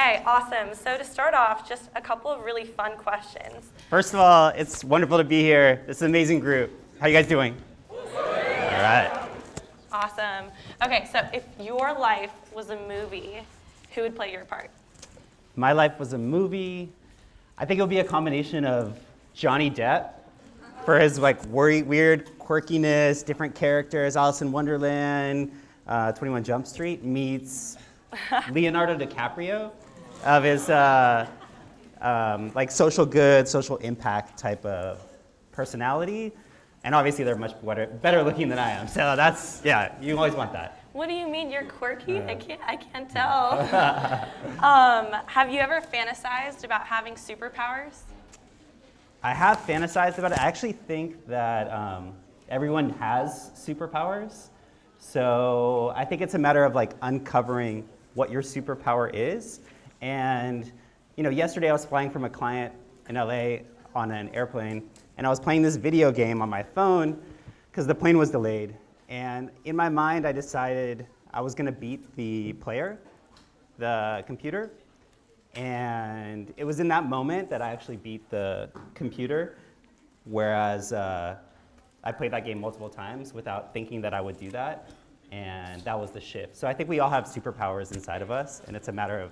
right, awesome. So to start off, just a couple of really fun questions. First of all, it's wonderful to be here. This is an amazing group. How you guys doing? All right. Awesome. Okay, so if your life was a movie, who would play your part? My life was a movie. I think it would be a combination of Johnny Depp for his weird quirkiness, different characters, Alice in Wonderland, 21 Jump Street meets Leonardo DiCaprio of his social good, social impact type of personality. And obviously they're much better looking than I am. So that's, yeah, you always want that. What do you mean you're quirky? I can't tell. Have you ever fantasized about having superpowers? I have fantasized about it. I actually think that everyone has superpowers. So I think it's a matter of uncovering what your superpower is. And yesterday I was flying from a client in LA on an airplane, and I was playing this video game on my phone because the plane was delayed. And in my mind, I decided I was going to beat the player, the computer. And it was in that moment that I actually beat the computer, whereas I played that game multiple times without thinking that I would do that. And that was the shift. So I think we all have superpowers inside of us, and it's a matter of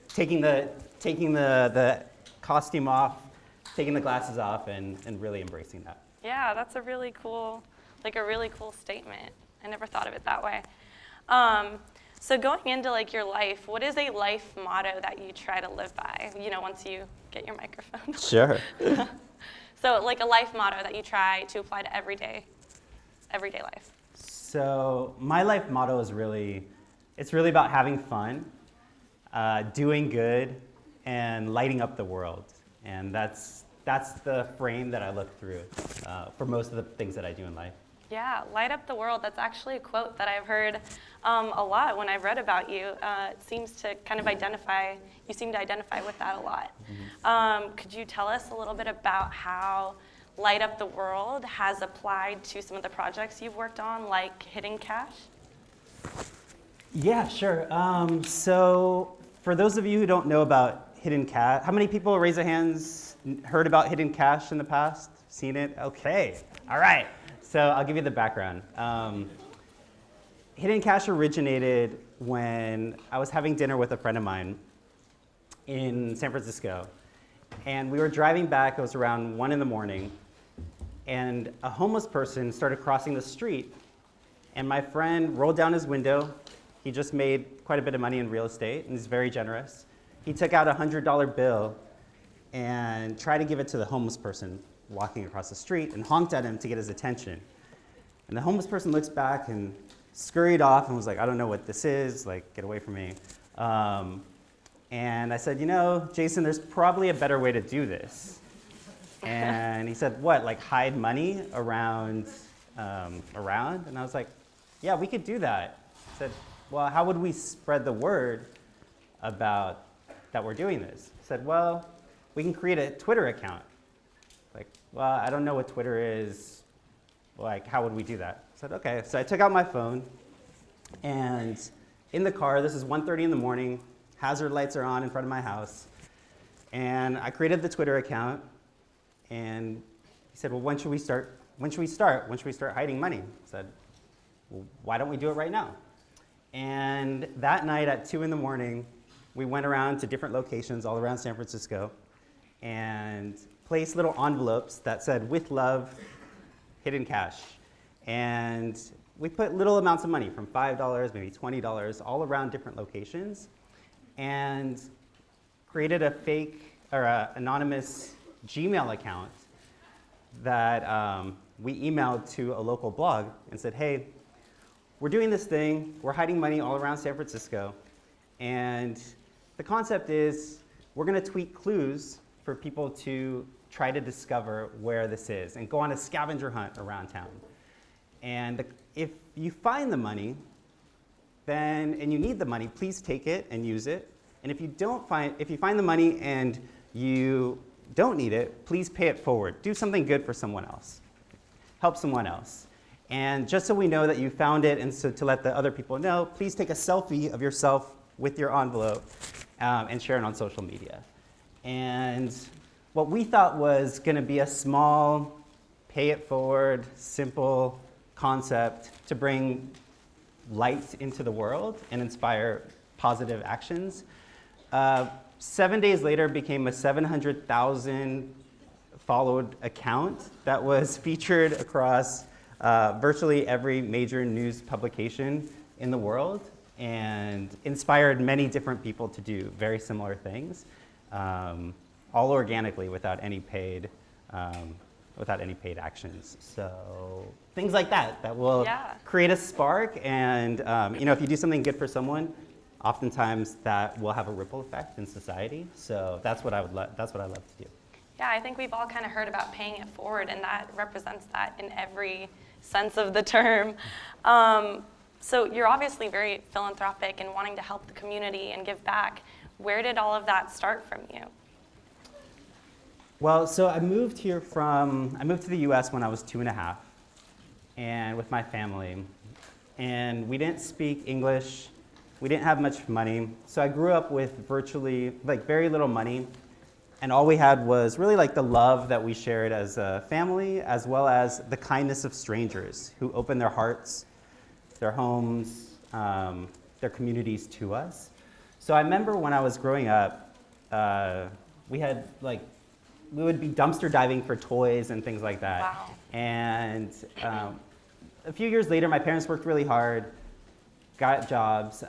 taking the costume off, taking the glasses off, and really embracing that. Yeah, that's a really cool statement. I never thought of it that way. So going into your life, what is a life motto that you try to live by? Once you get your microphone. Sure. So a life motto that you try to apply to everyday life. So my life motto is it's really about having fun, doing good, and lighting up the world. And that's the frame that I look through for most of the things that I do in life. Yeah, light up the world. That's actually a quote that I've heard a lot when I've read about you. It seems to kind of you seem to identify with that a lot. Mm-hmm. Could you tell us a little bit about how Light Up the World has applied to some of the projects you've worked on, like Hidden Cash? Yeah, sure. So for those of you who don't know about Hidden Cash, how many people, raise their hands, heard about Hidden Cash in the past? Seen it? Okay, all right. So I'll give you the background. Hidden Cash originated when I was having dinner with a friend of mine in San Francisco. And we were driving back, it was around 1 in the morning, and a homeless person started crossing the street. And my friend rolled down his window. He just made quite a bit of money in real estate, and he's very generous. He took out a $100 bill and tried to give it to the homeless person walking across the street and honked at him to get his attention. And the homeless person looks back and scurried off and was like, I don't know what this is, get away from me. And I said, Jason, there's probably a better way to do this. And he said, what, hide money around? And I was like, yeah, we could do that. I said, well, how would we spread the word about that we're doing this? I said, well, we can create a Twitter account. Well, I don't know what Twitter is. How would we do that? I said, okay. So I took out my phone, and in the car, this is 1:30 in the morning, hazard lights are on in front of my house, and I created the Twitter account, and he said, well, when should we start hiding money? I said, well, why don't we do it right now? And that night at 2 in the morning, we went around to different locations all around San Francisco and placed little envelopes that said, with love, Hidden Cash. And we put little amounts of money, from $5, maybe $20, all around different locations, and created a fake or anonymous Gmail account that we emailed to a local blog and said, hey, we're doing this thing, we're hiding money all around San Francisco, and the concept is we're going to tweet clues for people to try to discover where this is and go on a scavenger hunt around town. And if you find the money, and you need the money, please take it and use it. And if you find the money and you don't need it, please pay it forward. Do something good for someone else. Help someone else. And just so we know that you found it, and so to let the other people know, please take a selfie of yourself with your envelope and share it on social media. And what we thought was going to be a small, pay it forward, simple concept to bring light into the world and inspire positive actions. 7 days later became a 700,000 followed account that was featured across virtually every major news publication in the world and inspired many different people to do very similar things, all organically without any paid actions. So things like that will create a spark, and if you do something good for someone, oftentimes that will have a ripple effect in society. So that's what I love to do. Yeah, I think we've all kind of heard about paying it forward, and that represents that in every sense of the term. So you're obviously very philanthropic and wanting to help the community and give back. Where did all of that start from you? Well, so I moved to the US when I was 2.5, and with my family, and we didn't speak English, we didn't have much money, so I grew up with virtually, very little money, and all we had was really the love that we shared as a family, as well as the kindness of strangers who opened their hearts, their homes, their communities to us. So I remember when I was growing up, we would be dumpster diving for toys and things like that. Wow. And a few years later, my parents worked really hard, got jobs,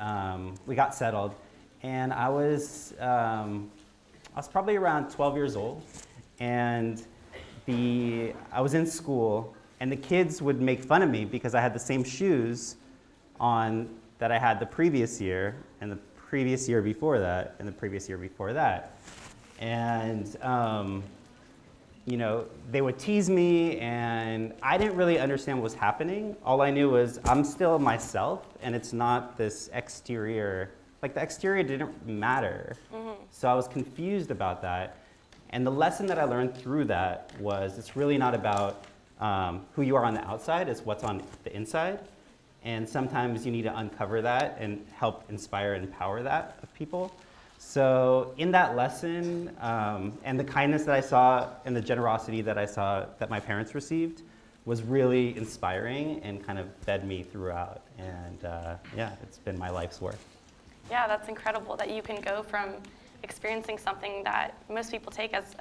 we got settled, and I was probably around 12 years old, and I was in school, and the kids would make fun of me because I had the same shoes on that I had the previous year, and the previous year before that, and the previous year before that. And they would tease me, and I didn't really understand what was happening. All I knew was I'm still myself, and it's not this exterior. The exterior didn't matter. Mm-hmm. So I was confused about that. And the lesson that I learned through that was it's really not about who you are on the outside, it's what's on the inside. And sometimes you need to uncover that and help inspire and empower that of people. So in that lesson, and the kindness that I saw and the generosity that I saw that my parents received was really inspiring and kind of fed me throughout. And it's been my life's work. Yeah, that's incredible that you can go from experiencing something that most people take as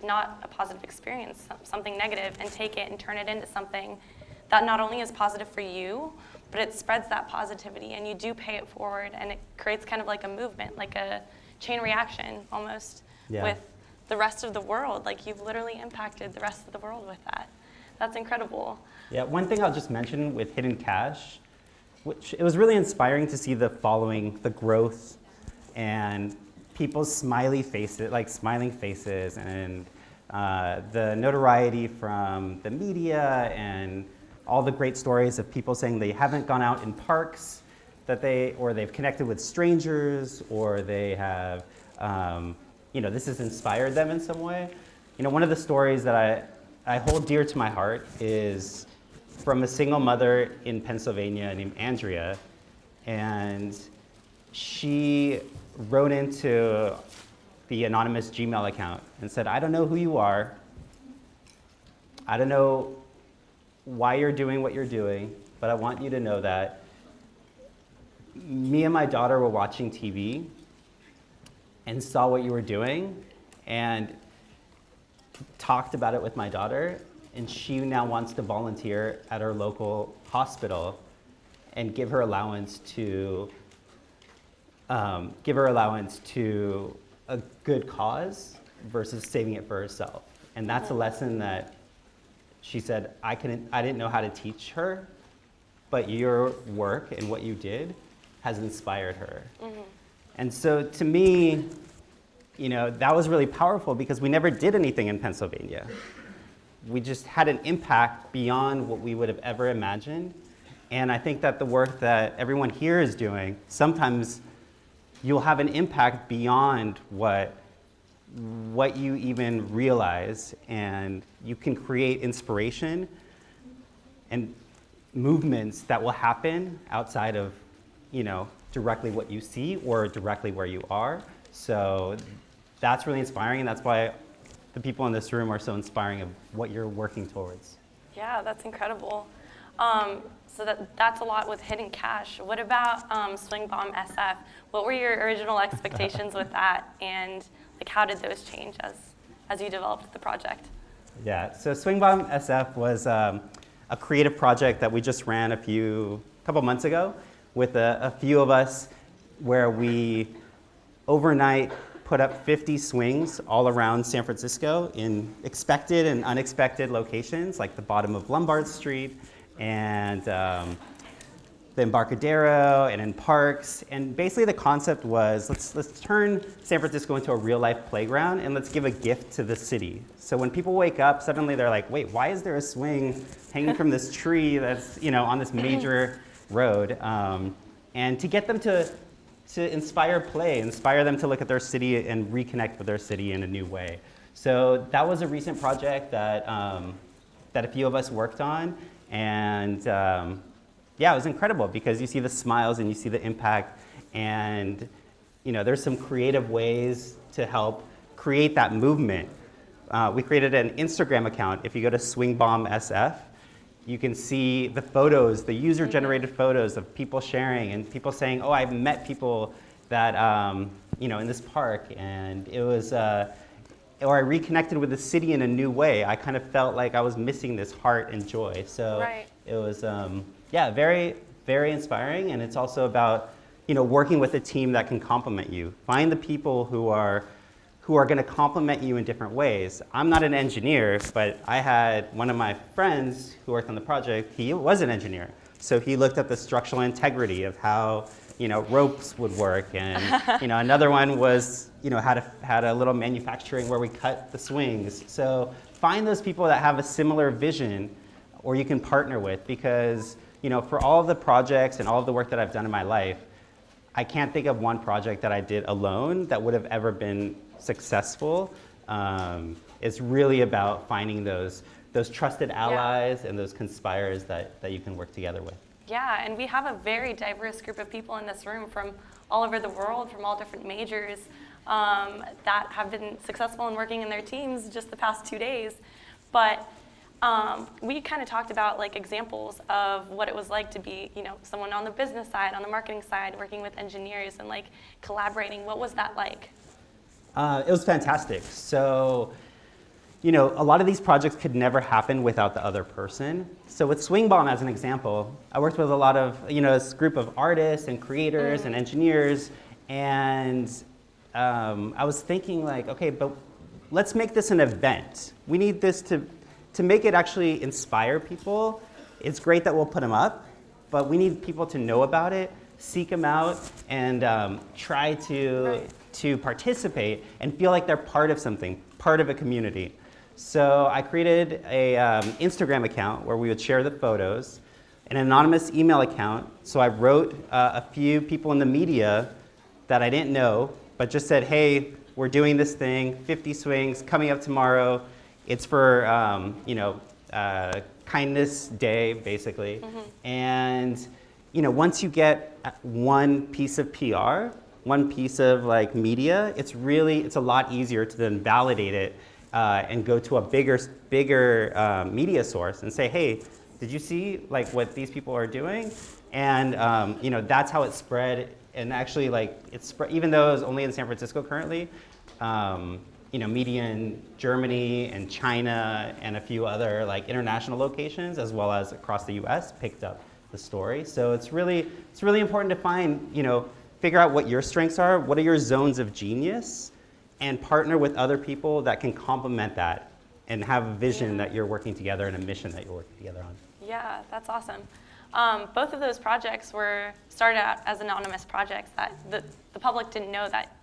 not a positive experience, something negative, and take it and turn it into something that not only is positive for you, but it spreads that positivity, and you do pay it forward, and it creates kind of like a movement, like a chain reaction almost with the rest of the world. You've literally impacted the rest of the world with that. That's incredible. Yeah, one thing I'll just mention with Hidden Cash, which it was really inspiring to see the growth and people's smiling faces, and the notoriety from the media and all the great stories of people saying they haven't gone out in parks, or they've connected with strangers, or they have, this has inspired them in some way. One of the stories that I hold dear to my heart is from a single mother in Pennsylvania named Andrea, and she wrote into the anonymous Gmail account and said, I don't know who you are, I don't know why you're doing what you're doing, but I want you to know that me and my daughter were watching TV and saw what you were doing and talked about it with my daughter, and she now wants to volunteer at our local hospital and give her allowance to a good cause versus saving it for herself. And that's a lesson that she said I didn't know how to teach her, but your work and what you did has inspired her. Mm-hmm. And so to me, that was really powerful because we never did anything in Pennsylvania. We just had an impact beyond what we would have ever imagined. And I think that the work that everyone here is doing, sometimes you'll have an impact beyond what you even realize, and you can create inspiration and movements that will happen outside of, directly what you see or directly where you are. So that's really inspiring, and that's why the people in this room are so inspiring of what you're working towards. Yeah, that's incredible. So that's a lot with hidden cash. What about Swing Bomb SF? What were your original expectations with that, and like how did those change as you developed the project? Yeah, so Swing Bomb SF was a creative project that we just ran a couple months ago with a few of us, where we overnight put up 50 swings all around San Francisco in expected and unexpected locations, like the bottom of Lombard Street and the Embarcadero and in parks. And basically the concept was, let's turn San Francisco into a real life playground, and let's give a gift to the city. So when people wake up, suddenly they're like, wait, why is there a swing hanging from this tree that's on this major road? And to get them to inspire play, inspire them to look at their city and reconnect with their city in a new way. So that was a recent project that a few of us worked on, and yeah, it was incredible because you see the smiles and you see the impact, and there's some creative ways to help create that movement. We created an Instagram account. If you go to Swing Bomb SF, you can see the photos, the user-generated photos of people sharing and people saying, oh, I've met people that, in this park, and it was, or I reconnected with the city in a new way. I kind of felt like I was missing this heart and joy. So it was, yeah, very, very inspiring, and it's also about, working with a team that can complement you. Find the people who are going to complement you in different ways. I'm not an engineer, but I had one of my friends who worked on the project, he was an engineer. So he looked at the structural integrity of how, ropes would work. And, another one was, had a little manufacturing where we cut the swings. So find those people that have a similar vision or you can partner with, because, for all of the projects and all of the work that I've done in my life, I can't think of one project that I did alone that would have ever been successful. It's really about finding those trusted allies and those conspirers that you can work together with. Yeah, and we have a very diverse group of people in this room from all over the world, from all different majors, that have been successful in working in their teams just the past 2 days. But we kind of talked about like examples of what it was like to be, someone on the business side, on the marketing side, working with engineers and like collaborating. What was that like? It was fantastic. So, a lot of these projects could never happen without the other person. So with Swing Bomb as an example, I worked with a lot of, this group of artists and creators and engineers, and I was thinking like, okay, but let's make this an event. We need this to make it actually inspire people. It's great that we'll put them up, but we need people to know about it, seek them out, and try to participate and feel like they're part of something, part of a community. So I created a Instagram account where we would share the photos, an anonymous email account. So I wrote a few people in the media that I didn't know, but just said, hey, we're doing this thing, 50 swings, coming up tomorrow. It's for, Kindness Day, basically. And, once you get one piece of PR, one piece of like media, it's a lot easier to then validate it and go to a bigger media source and say, hey, did you see like what these people are doing? And that's how it spread. And actually, like it spread, even though it was only in San Francisco currently. Media in Germany and China and a few other like international locations, as well as across the U.S., picked up the story. So it's really important to find, figure out what your strengths are, what are your zones of genius, and partner with other people that can complement that and have a vision that you're working together and a mission that you're working together on. Yeah, that's awesome. Both of those projects were started out as anonymous projects that the public didn't know that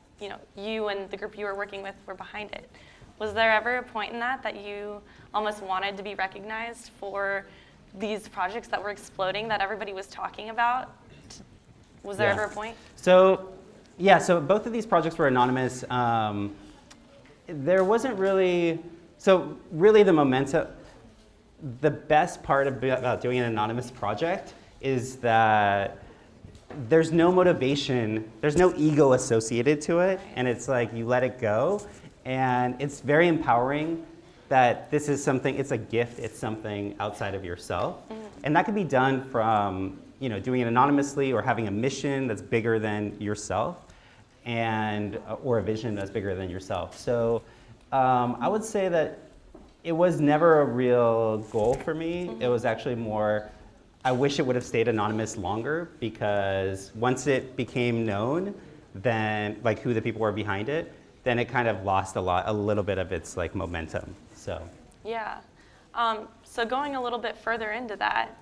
you and the group you were working with were behind it. Was there ever a point in that you almost wanted to be recognized for these projects that were exploding that everybody was talking about? Was there ever a point? So both of these projects were anonymous. There wasn't really, the momentum, the best part about doing an anonymous project is that there's no motivation, there's no ego associated to it, and it's like you let it go, and it's very empowering that this is something, it's a gift, it's something outside of yourself. And that can be done from, doing it anonymously or having a mission that's bigger than yourself, and or a vision that's bigger than yourself. So I would say that it was never a real goal for me. It was actually more, I wish it would have stayed anonymous longer, because once it became known, then like who the people were behind it, then it kind of lost a little bit of its like momentum. So yeah. So going a little bit further into that,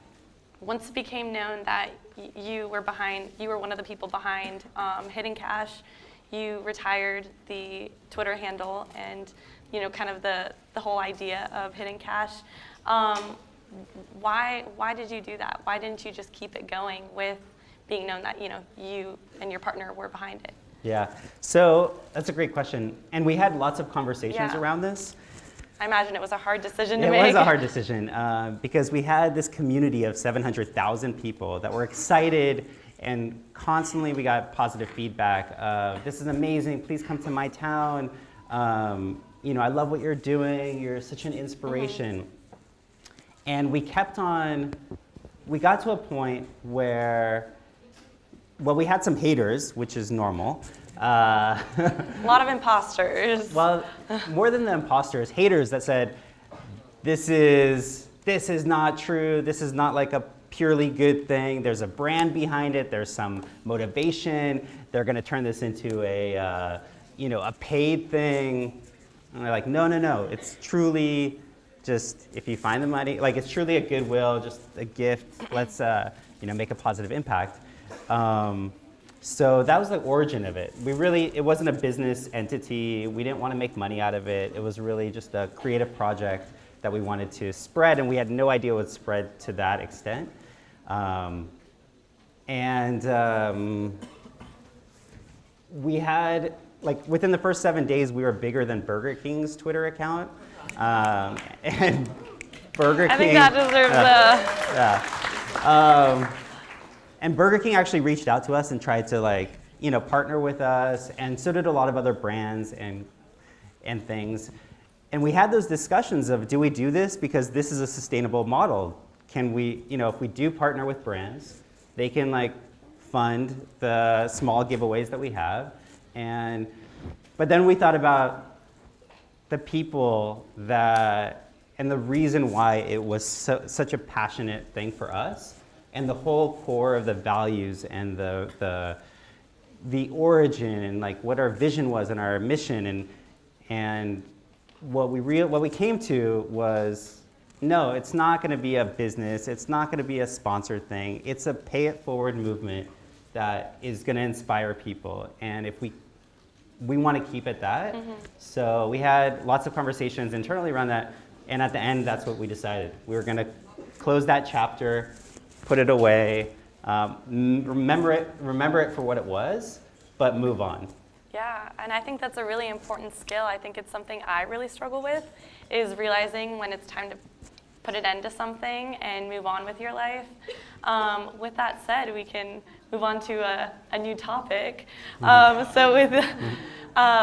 once it became known that you were one of the people behind Hidden Cash, you retired the Twitter handle and kind of the whole idea of Hidden Cash. Why did you do that? Why didn't you just keep it going with being known that you and your partner were behind it? Yeah, so that's a great question, and we had lots of conversations around this. I imagine it was a hard decision to make. It was a hard decision because we had this community of 700,000 people that were excited, and constantly we got positive feedback of, this is amazing, please come to my town. I love what you're doing, you're such an inspiration. And we got to a point where, well, we had some haters, which is normal. A lot of imposters. Well, more than the imposters, haters that said, this is not true, this is not like a purely good thing, there's a brand behind it, there's some motivation, they're gonna turn this into a paid thing. And they're like, no, it's truly just, if you find the money, like it's truly a goodwill, just a gift, let's make a positive impact. So that was the origin of it. It wasn't a business entity. We didn't want to make money out of it. It was really just a creative project that we wanted to spread, and we had no idea it would spread to that extent. We had, like, within the first 7 days, we were bigger than Burger King's Twitter account. And Burger King. I think that deserves and Burger King actually reached out to us and tried to partner with us, and so did a lot of other brands and things. And we had those discussions of, do we do this because this is a sustainable model? Can we, if we do partner with brands, they can fund the small giveaways that we have. But then we thought about the people and the reason why it was such a passionate thing for us, and the whole core of the values and the origin and what our vision was and our mission and what we came to was, no, it's not going to be a business, it's not going to be a sponsored thing, it's a pay it forward movement that is going to inspire people, and if we want to keep it that. So we had lots of conversations internally around that, and at the end that's what we decided. We were going to close that chapter, put it away, remember it for what it was, but move on. Yeah, and I think that's a really important skill. I think it's something I really struggle with, is realizing when it's time to put an end to something and move on with your life. With that said, we can move on to a new topic. So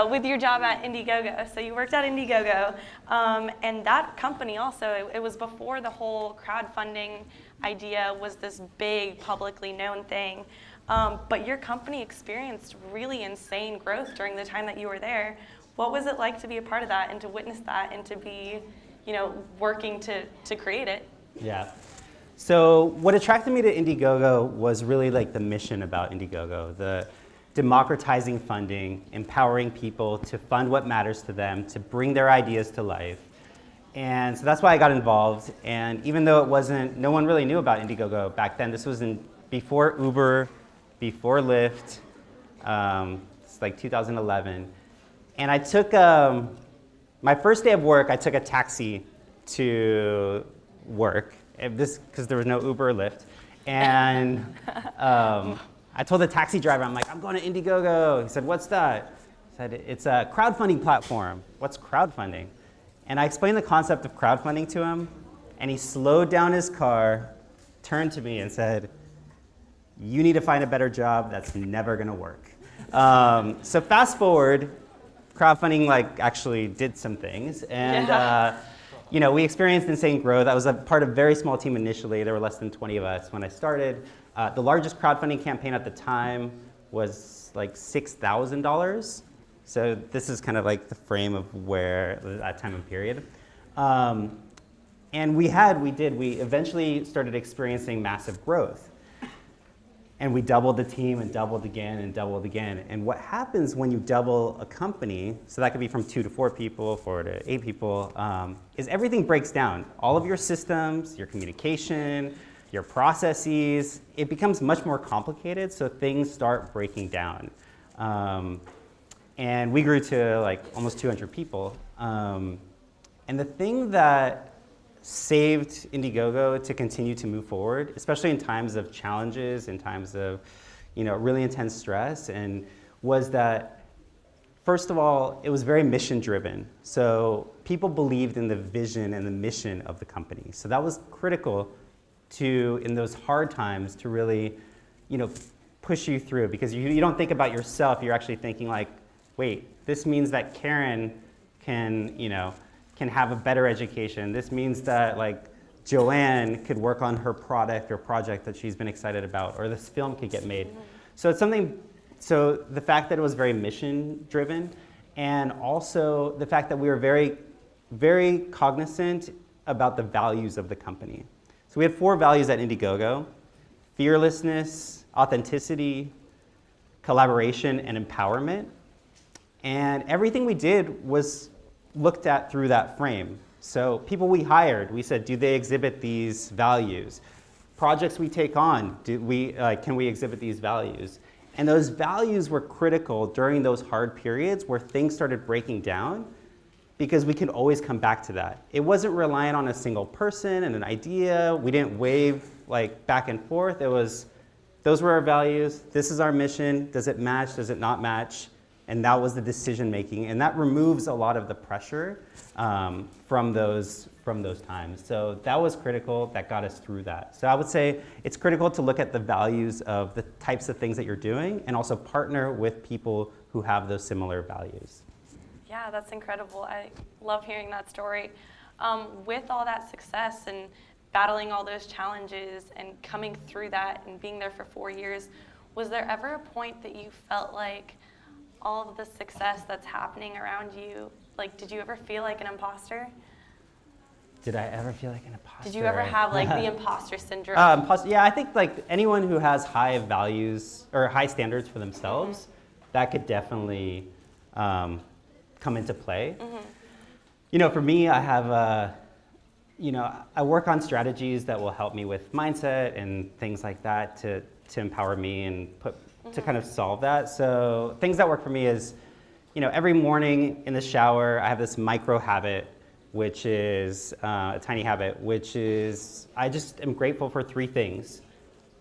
with your job at Indiegogo, so you worked at Indiegogo, and that company also, it was before the whole crowdfunding idea was this big publicly known thing. But your company experienced really insane growth during the time that you were there. What was it like to be a part of that and to witness that and to be, working to create it? Yeah. So what attracted me to Indiegogo was really the mission about Indiegogo, the democratizing funding, empowering people to fund what matters to them, to bring their ideas to life. And so that's why I got involved. And even though no one really knew about Indiegogo back then, this was before Uber, before Lyft, it's 2011. And I took, my first day of work, I took a taxi to work, because there was no Uber or Lyft. And I told the taxi driver, I'm going to Indiegogo. He said, what's that? I said, it's a crowdfunding platform. What's crowdfunding? And I explained the concept of crowdfunding to him, and he slowed down his car, turned to me and said, you need to find a better job. That's never going to work. So fast forward, crowdfunding actually did some things, and we experienced insane growth. I was a part of a very small team initially. There were less than 20 of us when I started. The largest crowdfunding campaign at the time was like $6,000. So this is kind of like the frame of where that time and period. And we eventually started experiencing massive growth. And we doubled the team and doubled again and doubled again. And what happens when you double a company, so that could be from 2 to 4 people, 4 to 8 people, is everything breaks down. All of your systems, your communication, your processes, it becomes much more complicated, so things start breaking down. And we grew to almost 200 people. And the thing that saved Indiegogo to continue to move forward, especially in times of challenges, in times of really intense stress, and was that, first of all, it was very mission driven. So people believed in the vision and the mission of the company. So that was critical to, in those hard times, to really push you through, because you don't think about yourself, you're actually thinking wait, this means that Karen can have a better education. This means that Joanne could work on her product or project that she's been excited about, or this film could get made. So it's something, so the fact that it was very mission driven, and also the fact that we were very, very cognizant about the values of the company. So we had 4 values at Indiegogo: fearlessness, authenticity, collaboration, and empowerment. And everything we did was looked at through that frame. So people we hired, we said, do they exhibit these values? Projects we take on, can we exhibit these values? And those values were critical during those hard periods where things started breaking down, because we could always come back to that. It wasn't reliant on a single person and an idea. We didn't wave back and forth. It was, those were our values. This is our mission. Does it match? Does it not match? And that was the decision making, and that removes a lot of the pressure from those times. So that was critical. That got us through that. So I would say it's critical to look at the values of the types of things that you're doing, and also partner with people who have those similar values. Yeah, that's incredible. I love hearing that story. With all that success and battling all those challenges and coming through that and being there for 4 years, was there ever a point that you felt like all of the success that's happening around you, did you ever feel like an imposter? Did I ever feel like an imposter? Did you ever have the imposter syndrome? Yeah, I think anyone who has high values or high standards for themselves, that could definitely come into play. For me, I have I work on strategies that will help me with mindset and things like that to empower me and to kind of solve that. So things that work for me is, every morning in the shower, I have this micro habit, which is a tiny habit, which is I just am grateful for 3 things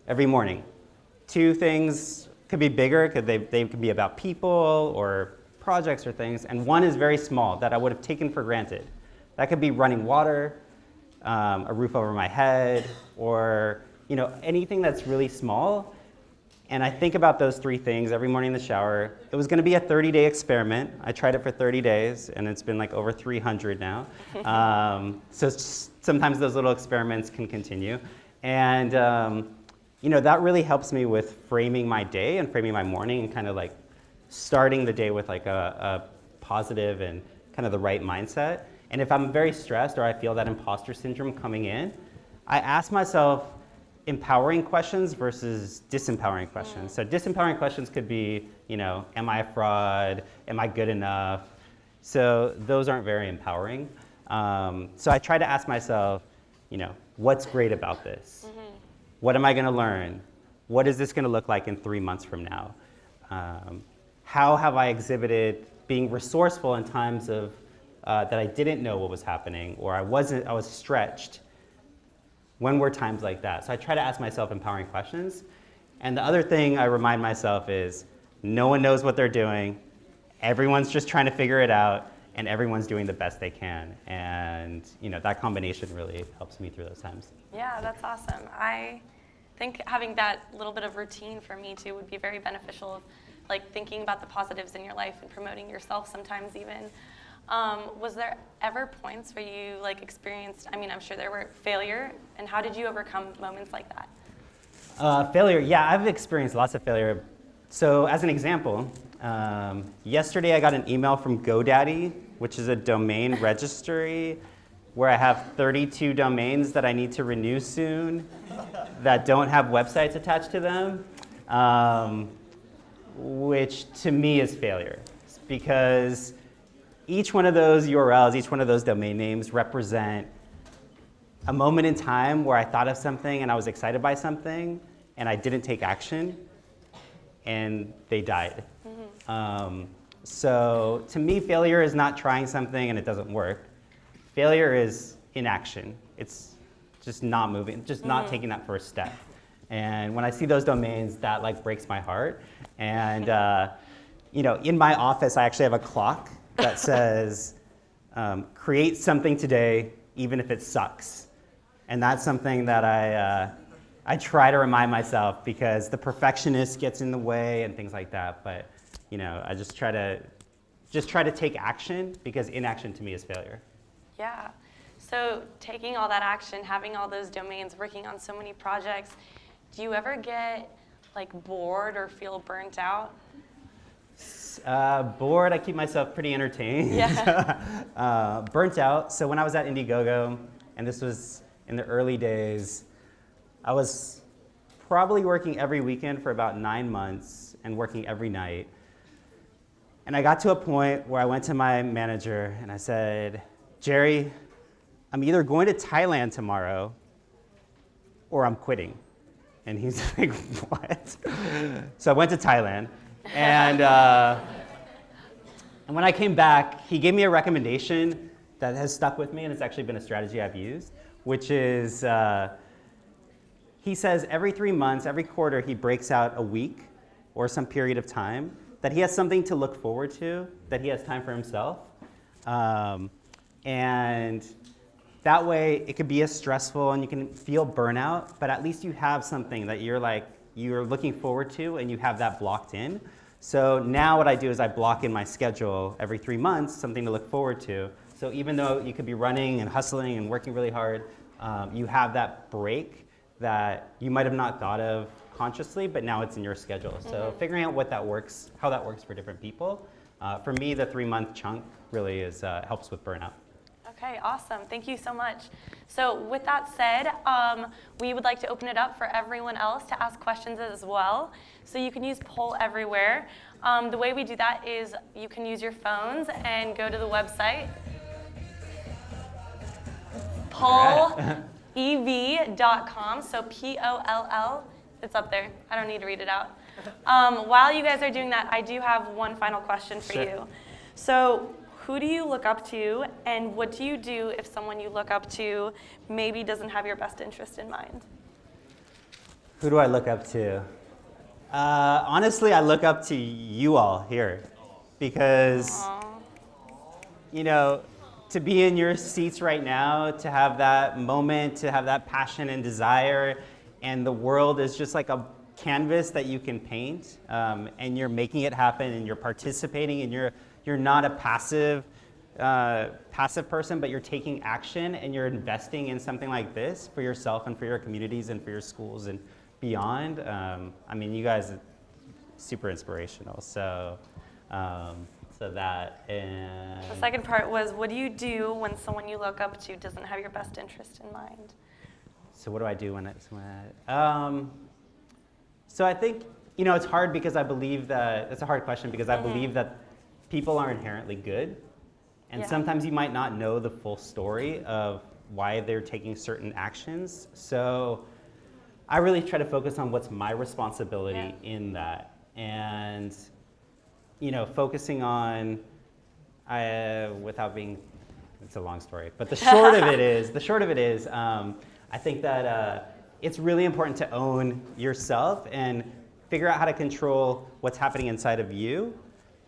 every morning. 2 things could be bigger, they could be about people or projects or things, and 1 is very small that I would have taken for granted. That could be running water, a roof over my head, or anything that's really small. And I think about those 3 things every morning in the shower. It was going to be a 30-day experiment. I tried it for 30 days, and it's been over 300 now. So sometimes those little experiments can continue. And that really helps me with framing my day and framing my morning, and kind of starting the day with a positive and kind of the right mindset. And if I'm very stressed or I feel that imposter syndrome coming in, I ask myself empowering questions versus disempowering questions. So disempowering questions could be, am I a fraud? Am I good enough? So those aren't very empowering. So I try to ask myself, what's great about this? What am I going to learn? What is this going to look like in 3 months from now? How have I exhibited being resourceful in times of that I didn't know what was happening, or I was stretched? When were times like that? So I try to ask myself empowering questions. And the other thing I remind myself is no one knows what they're doing. Everyone's just trying to figure it out, and everyone's doing the best they can. And that combination really helps me through those times. Yeah, that's awesome. I think having that little bit of routine for me too would be very beneficial of like thinking about the positives in your life and promoting yourself sometimes even. Was there ever points where you like experienced, I mean, I'm sure there were failure, and how did you overcome moments like that? Failure, yeah, I've experienced lots of failure. So as an example, yesterday I got an email from GoDaddy, which is a domain registry where I have 32 domains that I need to renew soon that don't have websites attached to them, which to me is failure, because each one of those URLs, each one of those domain names represent a moment in time where I thought of something and I was excited by something and I didn't take action and they died. So to me, failure is not trying something and it doesn't work. Failure is inaction. It's just not moving, just not taking that first step. And when I see those domains, that like breaks my heart. And you know, in my office, I actually have a clock that says, create something today, even if it sucks. And that's something that I try to remind myself, because the perfectionist gets in the way and things like that. But you know, I just try to take action, because inaction to me is failure. Yeah. So taking all that action, having all those domains, working on so many projects, do you ever get like bored or feel burnt out? Bored, I keep myself pretty entertained. Yeah. Burnt out. So when I was at Indiegogo, and this was in the early days, I was probably working every weekend for about 9 months and working every night. And I got to a point where I went to my manager and I said, Jerry, I'm either going to Thailand tomorrow or I'm quitting. And he's like, what? So I went to Thailand. And when I came back, he gave me a recommendation that has stuck with me, and it's actually been a strategy I've used, which is, he says every 3 months, every quarter, he breaks out a week or some period of time that he has something to look forward to, that he has time for himself. And that way, it could be as stressful and you can feel burnout, but at least you have something that you're looking forward to, and you have that blocked in. So now what I do is I block in my schedule every 3 months, something to look forward to. So even though you could be running and hustling and working really hard, you have that break that you might have not thought of consciously, but now it's in your schedule. So figuring out how that works for different people. For me, the 3-month chunk really helps with burnout. Okay, awesome. Thank you so much. So with that said, we would like to open it up for everyone else to ask questions as well. So you can use Poll Everywhere. The way we do that is you can use your phones and go to the website, pollev.com, so P-O-L-L. It's up there. I don't need to read it out. While you guys are doing that, I do have one final question for you. So who do you look up to, and what do you do if someone you look up to maybe doesn't have your best interest in mind? Who do I look up to? Honestly, I look up to you all here, because you know, to be in your seats right now, to have that moment, to have that passion and desire, and the world is just like a canvas that you can paint, and you're making it happen, and you're participating, and you're not a passive person, but you're taking action and you're investing in something like this for yourself and for your communities and for your schools and beyond. I mean, you guys are super inspirational. So that, and the second part was, what do you do when someone you look up to doesn't have your best interest in mind? So what do I do when so I think, you know, it's hard because I believe that, it's a hard question because I believe that people are inherently good. And sometimes you might not know the full story of why they're taking certain actions. So I really try to focus on what's my responsibility in that. And, you know, focusing on, without being, it's a long story, but the short of it is, I think that it's really important to own yourself and figure out how to control what's happening inside of you,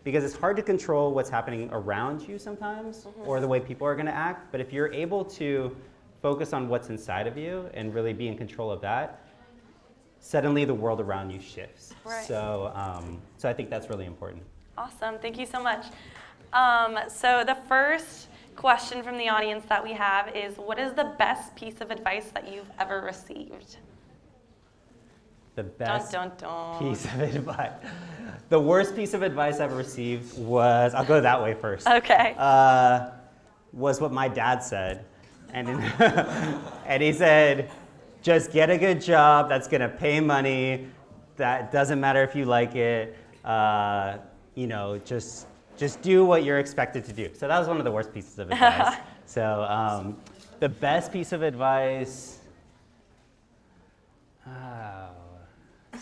because it's hard to control what's happening around you sometimes, or the way people are going to act. But if you're able to focus on what's inside of you and really be in control of that, suddenly the world around you shifts. Right. So I think that's really important. Awesome. Thank you so much. So the first question from the audience that we have is, what is the best piece of advice that you've ever received? The best Dun, dun, dun. piece of advice. The worst piece of advice I've ever received was, I'll go that way first. Okay. Was what my dad said. And, and he said, just get a good job that's gonna pay money. That doesn't matter if you like it. Just do what you're expected to do. So that was one of the worst pieces of advice. So the best piece of advice,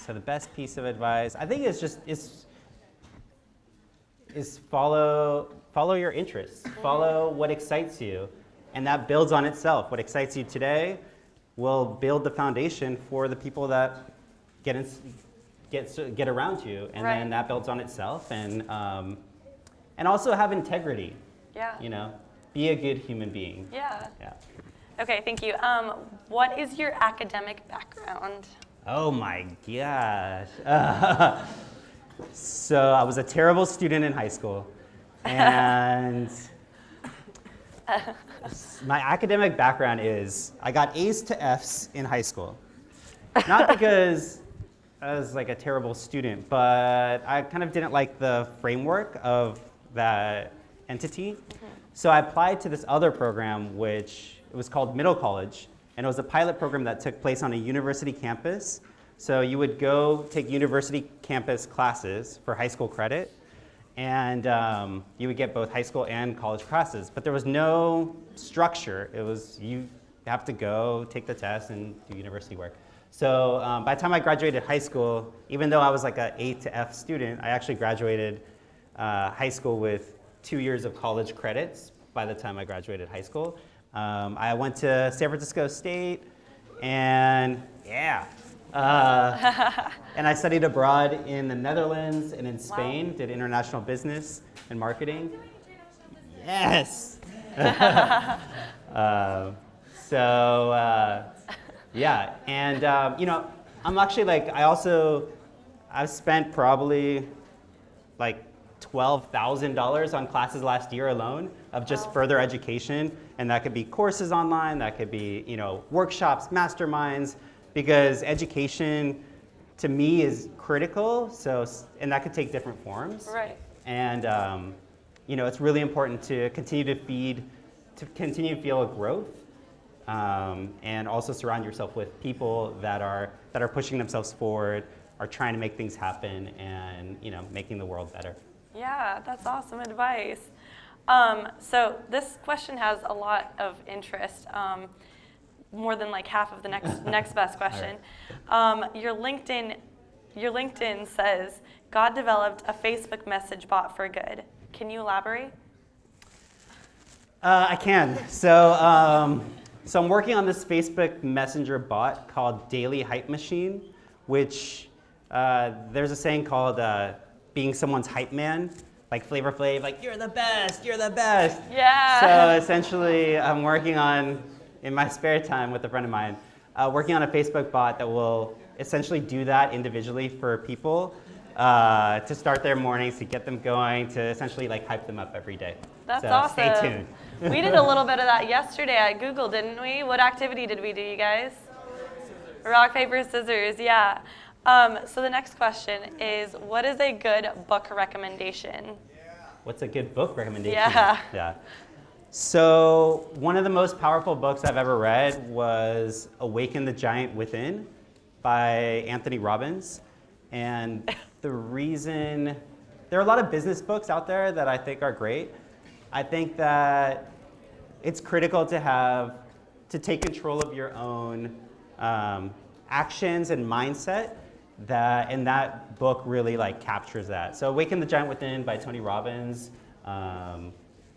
so the best piece of advice, I think is follow your interests, follow what excites you, and that builds on itself. What excites you today will build the foundation for the people that get around you, and Right. then that builds on itself. And also have integrity. Yeah. You know, be a good human being. Yeah. Yeah. Okay, thank you. What is your academic background? Oh my gosh. So I was a terrible student in high school, and my academic background is I got A's to F's in high school. Not because I was like a terrible student, but I kind of didn't like the framework of that entity. So I applied to this other program, which it was called Middle College, and it was a pilot program that took place on a university campus. So you would go take university campus classes for high school credit, and you would get both high school and college classes. But there was no structure. It was you have to go take the test and do university work. So by the time I graduated high school, even though I was like an A to F student, I actually graduated high school with 2 years of college credits by the time I graduated high school. I went to San Francisco State, and yeah. And I studied abroad in the Netherlands and in Spain, Wow. did international business and marketing. Yes! Yeah, and I'm actually like, I've spent probably like $12,000 on classes last year alone of just Wow. further education, and that could be courses online, that could be workshops, masterminds, because education to me is critical. So, and that could take different forms. Right. And it's really important to continue to feel a growth, and also surround yourself with people that are pushing themselves forward, are trying to make things happen, and making the world better. Yeah, that's awesome advice. So this question has a lot of interest, more than like half of the next best question. Your LinkedIn says God developed a Facebook message bot for good. Can you elaborate? I can. So I'm working on this Facebook Messenger bot called Daily Hype Machine, which there's a saying called being someone's hype man, like Flavor Flav, like you're the best, you're the best. Yeah. So essentially, I'm working on, in my spare time with a friend of mine, working on a Facebook bot that will essentially do that individually for people to start their mornings, to get them going, to essentially like hype them up every day. That's so awesome. Stay tuned. We did a little bit of that yesterday at Google, didn't we? What activity did we do, you guys? Rock, paper, scissors, yeah. So the next question is, what is a good book recommendation? What's a good book recommendation? Yeah. So one of the most powerful books I've ever read was Awaken the Giant Within by Anthony Robbins. And the reason, there are a lot of business books out there that I think are great. I think that it's critical to take control of your own actions and mindset, and that book really like captures that. So Awaken the Giant Within by Tony Robbins.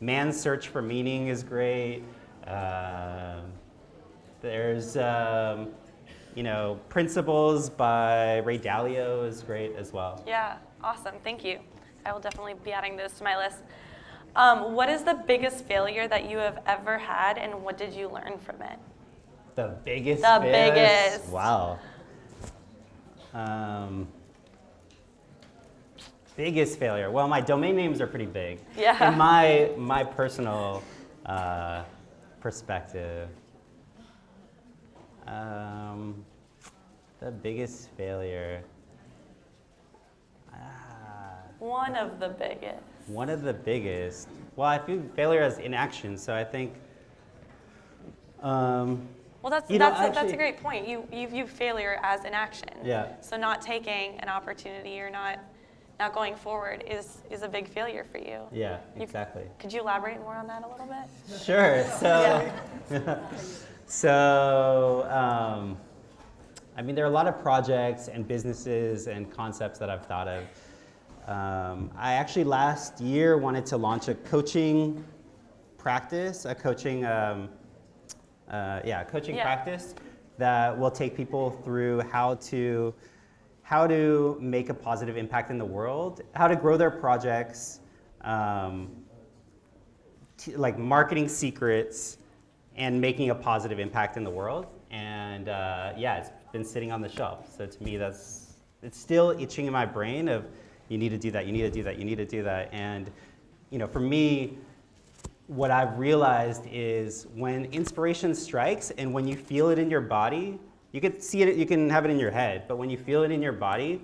Man's Search for Meaning is great. There's Principles by Ray Dalio is great as well. Yeah, awesome, thank you. I will definitely be adding those to my list. What is the biggest failure that you have ever had, and what did you learn from it? The biggest? The biggest. Wow. Biggest failure. Well, my domain names are pretty big. Yeah. In my personal perspective, the biggest failure. One of the biggest. One of the biggest. Well, I view failure as inaction, so I think. Well, that's a great point. You view failure as inaction. Yeah. So not taking an opportunity or not going forward is a big failure for you. Yeah, exactly. Could you elaborate more on that a little bit? Sure. So, I mean, there are a lot of projects and businesses and concepts that I've thought of. I actually last year wanted to launch a coaching practice, practice that will take people through how to make a positive impact in the world, how to grow their projects, like marketing secrets, and making a positive impact in the world. And it's been sitting on the shelf. So to me, it's still itching in my brain of you need to do that, you need to do that, you need to do that. And for me, what I've realized is when inspiration strikes and when you feel it in your body, you can see it, you can have it in your head, but when you feel it in your body,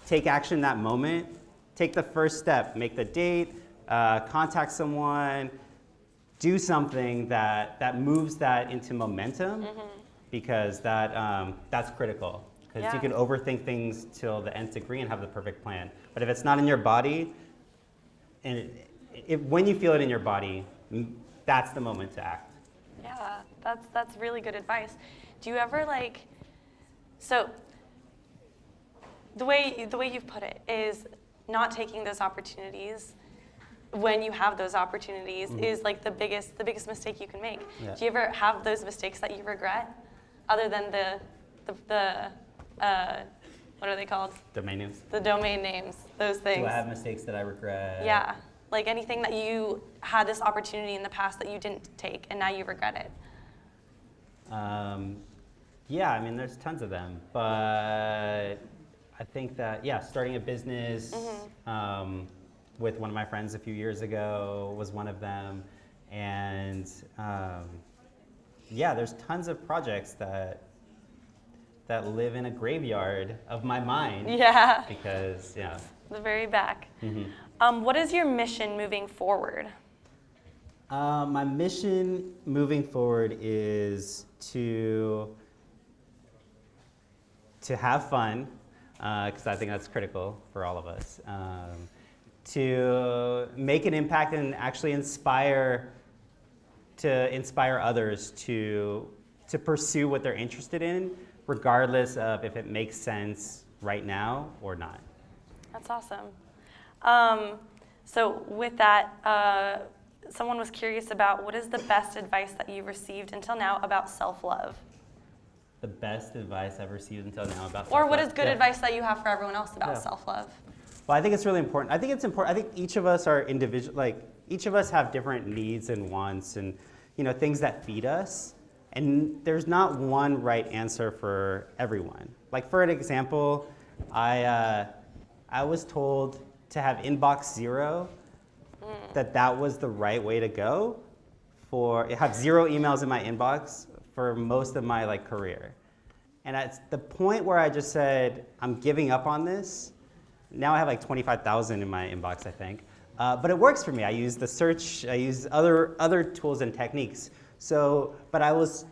take action in that moment, take the first step, make the date, contact someone, do something that moves that into momentum, because that's critical. Because you can overthink things till the nth degree and have the perfect plan. But if it's not in your body, and when you feel it in your body, that's the moment to act. Yeah, that's really good advice. Do you ever so the way you've put it is not taking those opportunities when you have those opportunities is like the biggest mistake you can make. Yeah. Do you ever have those mistakes that you regret, other than the what are they called? Domain names. The domain names, those things. Do I have mistakes that I regret? Yeah, like anything that you had this opportunity in the past that you didn't take and now you regret it. Yeah, I mean, there's tons of them, but I think that, starting a business with one of my friends a few years ago was one of them. And there's tons of projects that live in a graveyard of my mind. Yeah. Because, The very back. What is your mission moving forward? My mission moving forward is to have fun, because I think that's critical for all of us. To make an impact and actually inspire others to pursue what they're interested in, regardless of if it makes sense right now or not. That's awesome. So with that, someone was curious about what is the best advice that you've received until now about self-love? The best advice I've received until now about self-love. Or what is good advice that you have for everyone else about self-love? Well, I think it's really important. I think it's important. I think each of us are individual. Like each of us have different needs and wants, and things that feed us. And there's not one right answer for everyone. Like for an example, I was told to have inbox 0, that was the right way to go. Have 0 emails in my inbox for most of my career. And at the point where I just said, I'm giving up on this, now I have 25,000 in my inbox, I think. But it works for me. I use the search, I use other tools and techniques. So, but I was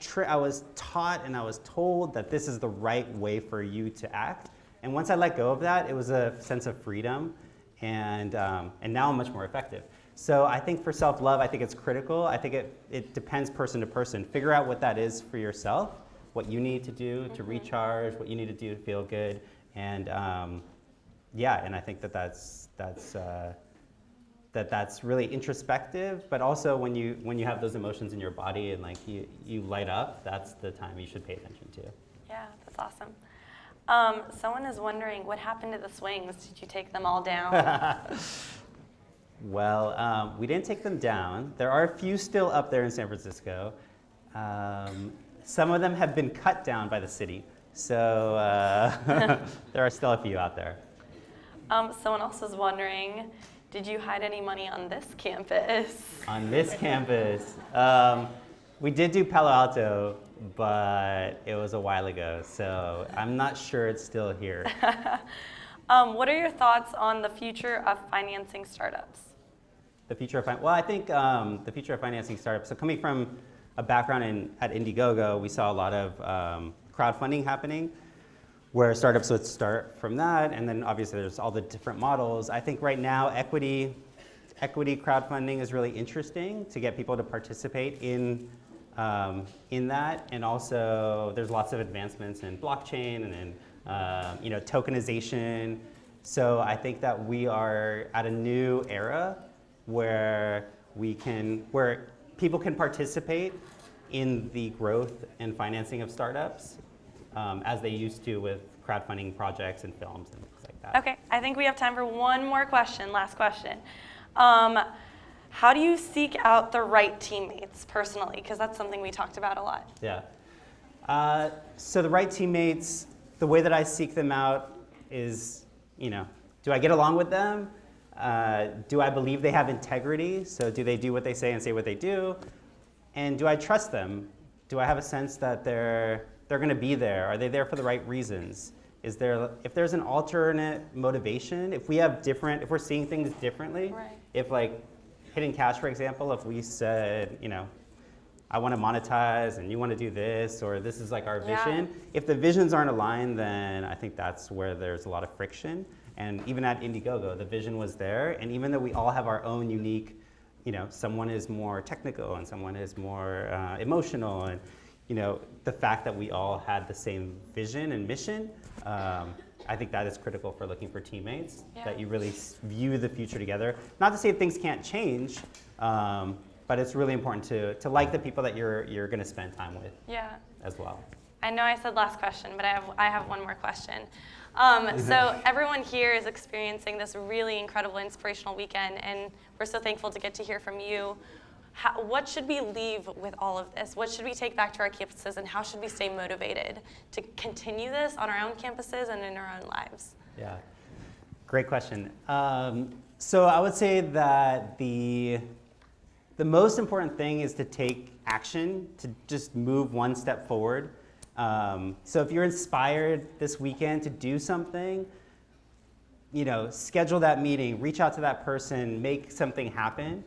taught and I was told that this is the right way for you to act. And once I let go of that, it was a sense of freedom, and now I'm much more effective. So I think for self-love, I think it's critical. I think it depends person to person. Figure out what that is for yourself, what you need to do to recharge, what you need to do to feel good, and and I think that's really introspective. But also when you have those emotions in your body and you light up, that's the time you should pay attention to. Yeah, that's awesome. Someone is wondering what happened to the swings. Did you take them all down? Well, we didn't take them down. There are a few still up there in San Francisco. Some of them have been cut down by the city. So there are still a few out there. Someone else is wondering, did you hide any money on this campus? On this campus, we did do Palo Alto, but it was a while ago, so I'm not sure it's still here. What are your thoughts on the future of financing startups? The future of well, I think the future of financing startups. So coming from a background at Indiegogo, we saw a lot of crowdfunding happening, where startups would start from that, and then obviously there's all the different models. I think right now equity crowdfunding is really interesting to get people to participate in that, and also there's lots of advancements in blockchain and in tokenization. So I think that we are at a new era where people can participate in the growth and financing of startups as they used to with crowdfunding projects and films and things like that. Okay, I think we have time for one more question, last question. How do you seek out the right teammates personally? Because that's something we talked about a lot. Yeah. So the right teammates, the way that I seek them out is, do I get along with them? Do I believe they have integrity? So do they do what they say and say what they do? And do I trust them? Do I have a sense that they're going to be there? Are they there for the right reasons? If there's an alternate motivation, if we're seeing things differently, right. If like Hidden Cash, for example, if we said, I want to monetize and you want to do this, or this is like our vision. Yeah. If the visions aren't aligned, then I think that's where there's a lot of friction. And even at Indiegogo, the vision was there. And even though we all have our own unique, someone is more technical and someone is more emotional, and the fact that we all had the same vision and mission, I think that is critical for looking for teammates, that you really view the future together. Not to say things can't change, but it's really important to like the people that you're going to spend time with as well. I know I said last question, but I have one more question. So everyone here is experiencing this really incredible, inspirational weekend, and we're so thankful to get to hear from you. What should we leave with all of this? What should we take back to our campuses, and how should we stay motivated to continue this on our own campuses and in our own lives? Yeah, great question. So I would say that the most important thing is to take action, to just move one step forward. So if you're inspired this weekend to do something, schedule that meeting, reach out to that person, make something happen.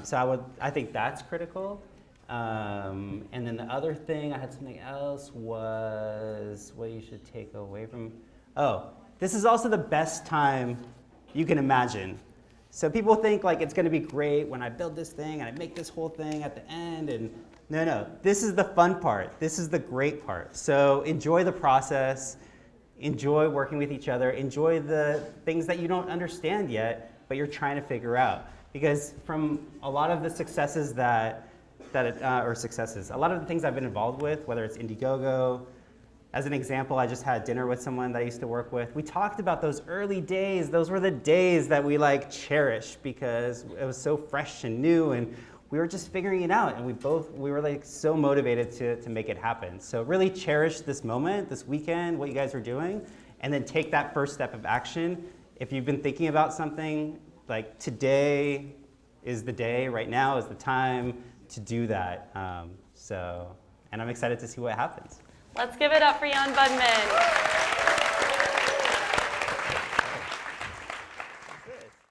So I think that's critical. And then the other thing, I had something else, was what you should take away from. This is also the best time you can imagine. So people think like it's going to be great when I build this thing and I make this whole thing at the end, and no, this is the fun part. This is the great part. So enjoy the process, enjoy working with each other, enjoy the things that you don't understand yet, but you're trying to figure out. Because from a lot of the successes a lot of the things I've been involved with, whether it's Indiegogo, as an example, I just had dinner with someone that I used to work with. We talked about those early days. Those were the days that we cherish because it was so fresh and new, and we were just figuring it out, and we were so motivated to make it happen. So really cherish this moment, this weekend, what you guys are doing, and then take that first step of action. If you've been thinking about something, today is the day, right now is the time to do that. And I'm excited to see what happens. Let's give it up for Jan Budman.